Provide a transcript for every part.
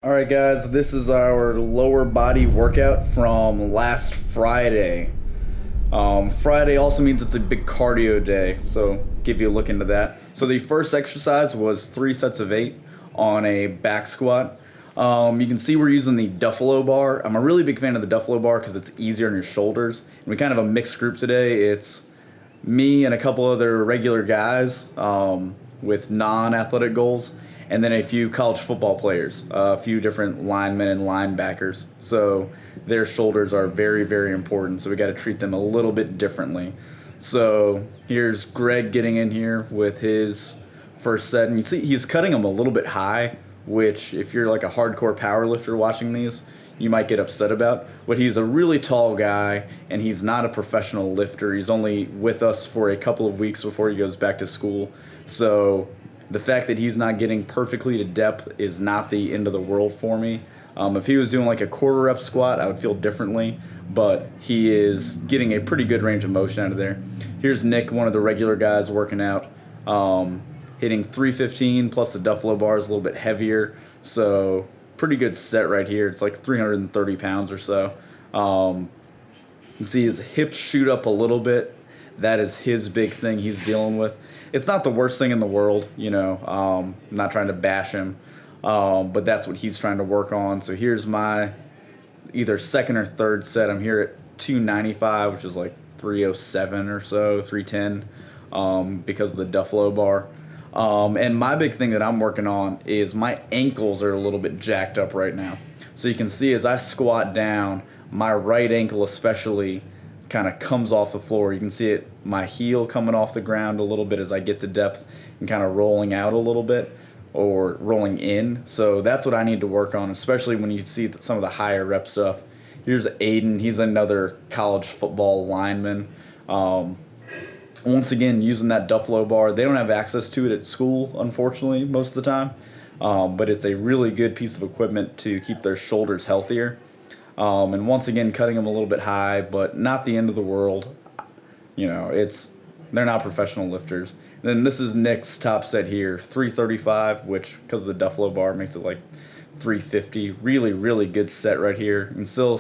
All right, guys, this is our lower body workout from last Friday. Friday also means it's a big cardio day, so give you a look into that. So the first exercise was 3 sets of 8 on a back squat. You can see we're using the Duffalo bar. I'm a really big fan of the Duffalo bar because it's easier on your shoulders. And we kind of a mixed group today. It's me and a couple other regular guys with non-athletic goals, and then a few college football players, a few different linemen and linebackers. So their shoulders are very, very important. So we got to treat them a little bit differently. So here's Greg getting in here with his first set, and you see he's cutting them a little bit high, which if you're like a hardcore power lifter watching these, you might get upset about. But he's a really tall guy, and he's not a professional lifter. He's only with us for a couple of weeks before he goes back to school. So the fact that he's not getting perfectly to depth is not the end of the world for me. If he was doing like a quarter rep squat, I would feel differently, but he is getting a pretty good range of motion out of there. Here's Nick, one of the regular guys working out, hitting 315 plus the Duffalo bar is a little bit heavier, so pretty good set right here. It's like 330 pounds or so. You can see his hips shoot up a little bit. That is his big thing he's dealing with. It's not the worst thing in the world, I'm not trying to bash him, but that's what he's trying to work on. So here's my either second or third set. I'm here at 295, which is like 307 or so, 310, because of the Duffalo bar. And my big thing that I'm working on is my ankles are a little bit jacked up right now. So you can see as I squat down, my right ankle especially kind of comes off the floor. You can see it, my heel coming off the ground a little bit as I get to depth and kind of rolling out a little bit or rolling in. So that's what I need to work on, especially when you see some of the higher rep stuff. Here's Aiden. He's another college football lineman. Once again, using that Duffalo bar. They don't have access to it at school, unfortunately, most of the time. But it's a really good piece of equipment to keep their shoulders healthier. And once again, cutting them a little bit high, but not the end of the world. They're not professional lifters. And then this is Nick's top set here, 335, which because of the Duffalo bar makes it like 350. Really, really good set right here. And still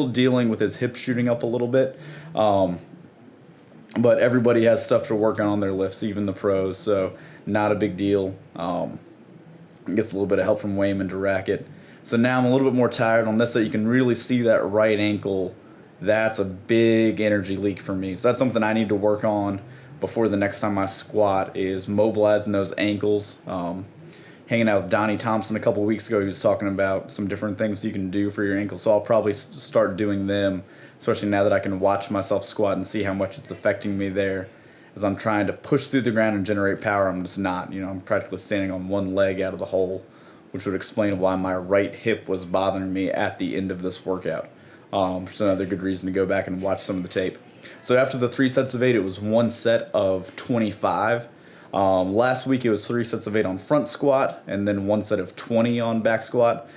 dealing with his hips shooting up a little bit. But everybody has stuff to work on their lifts, even the pros. So not a big deal. Gets a little bit of help from Wayman to rack it. So now I'm a little bit more tired on this, so you can really see that right ankle. That's a big energy leak for me. So that's something I need to work on before the next time I squat, is mobilizing those ankles. Hanging out with Donnie Thompson a couple weeks ago, he was talking about some different things you can do for your ankles. So I'll probably start doing them, especially now that I can watch myself squat and see how much it's affecting me there. As I'm trying to push through the ground and generate power, I'm just not. I'm practically standing on one leg out of the hole, which would explain why my right hip was bothering me at the end of this workout. Which is another good reason to go back and watch some of the tape. So after the 3 sets of 8, it was 1 set of 25. Last week it was 3 sets of 8 on front squat, and then 1 set of 20 on back squat.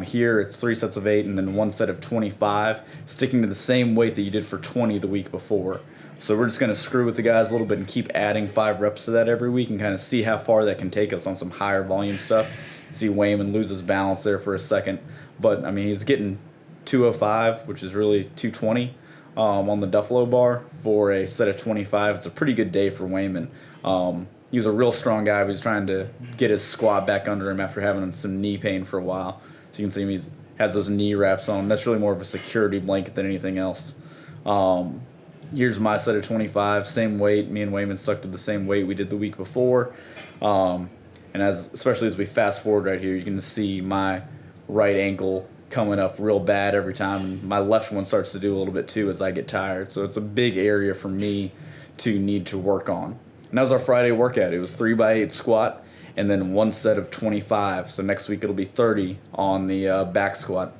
Here it's 3 sets of 8 and then 1 set of 25, sticking to the same weight that you did for 20 the week before. So we're just going to screw with the guys a little bit and keep adding 5 reps to that every week and kind of see how far that can take us on some higher volume stuff. See Wayman lose his balance there for a second. But, he's getting 205, which is really 220 on the Duffalo bar for a set of 25. It's a pretty good day for Wayman. He's a real strong guy, but he's trying to get his squat back under him after having some knee pain for a while. So you can see him, he has those knee wraps on. That's really more of a security blanket than anything else. Here's my set of 25, same weight. Me and Wayman stuck to the same weight we did the week before. And especially as we fast forward right here, you can see my right ankle coming up real bad every time. My left one starts to do a little bit too as I get tired. So it's a big area for me to need to work on. And that was our Friday workout. It was 3x8 squat and then 1 set of 25. So next week it'll be 30 on the back squat.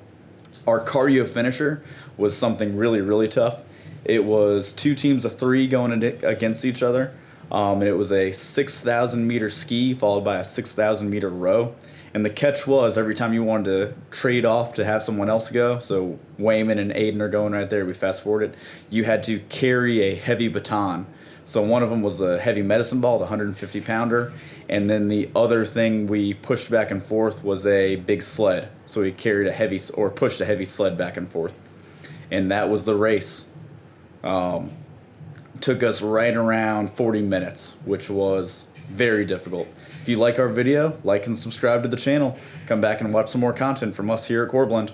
Our cardio finisher was something really, really tough. It was 2 teams of 3 going against each other. And it was a 6,000 meter ski followed by a 6,000 meter row. And the catch was every time you wanted to trade off to have someone else go, so Wayman and Aiden are going right there, we fast forwarded, you had to carry a heavy baton So one of them was the heavy medicine ball, the 150 pounder, and then the other thing we pushed back and forth was a big sled. So we carried pushed a heavy sled back and forth, and that was the race. Took us right around 40 minutes, which was very difficult. If you like our video, like and subscribe to the channel. Come back and watch some more content from us here at Coreblend.